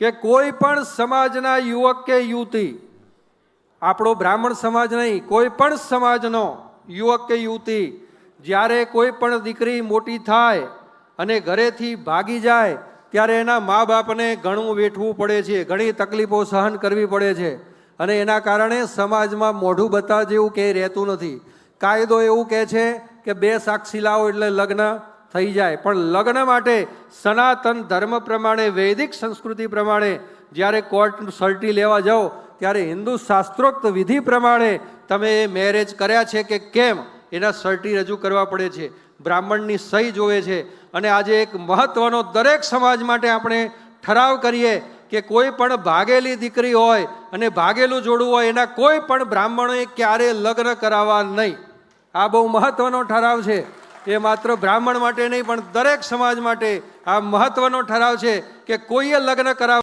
કે કોઈ પણ સમાજના યુવક કે યુવતી, આપણો બ્રાહ્મણ સમાજ નહીં, કોઈ પણ સમાજનો યુવક કે યુવતી જ્યારે કોઈ પણ દીકરી મોટી થાય અને ઘરેથી ભાગી જાય ત્યારે એના મા બાપને ઘણું વેઠવું પડે છે, ઘણી તકલીફો સહન કરવી પડે છે અને એના કારણે સમાજમાં મોઢું બતાવ જેવું કે રહેતું નથી. કાયદો એવું કહે છે કે 2 સાક્ષી લાવો એટલે લગ્ન થઈ જાય, પણ લગ્ન માટે સનાતન ધર્મ પ્રમાણે, વૈદિક સંસ્કૃતિ પ્રમાણે જ્યારે કોર્ટ સર્ટી લેવા જાઓ ત્યારે હિન્દુ શાસ્ત્રોક્ત વિધિ પ્રમાણે તમે એ મેરેજ કર્યા છે કે કેમ એના સર્ટી રજૂ કરવા પડે છે, બ્રાહ્મણની સહી જોવે છે. અને આજે એક મહત્વનો દરેક સમાજ માટે આપણે ઠરાવ કરીએ કે કોઈ પણ ભાગેલી દીકરી હોય અને ભાગેલું જોડું હોય એના કોઈ પણ બ્રાહ્મણોએ ક્યારે લગ્ન કરાવવા નહીં. આ બહુ મહત્વનો ઠરાવ છે. એ માત્ર બ્રાહ્મણ માટે નહીં પણ દરેક સમાજ માટે આ મહત્વનો ઠરાવ છે કે કોઈએ લગ્ન કરાવવા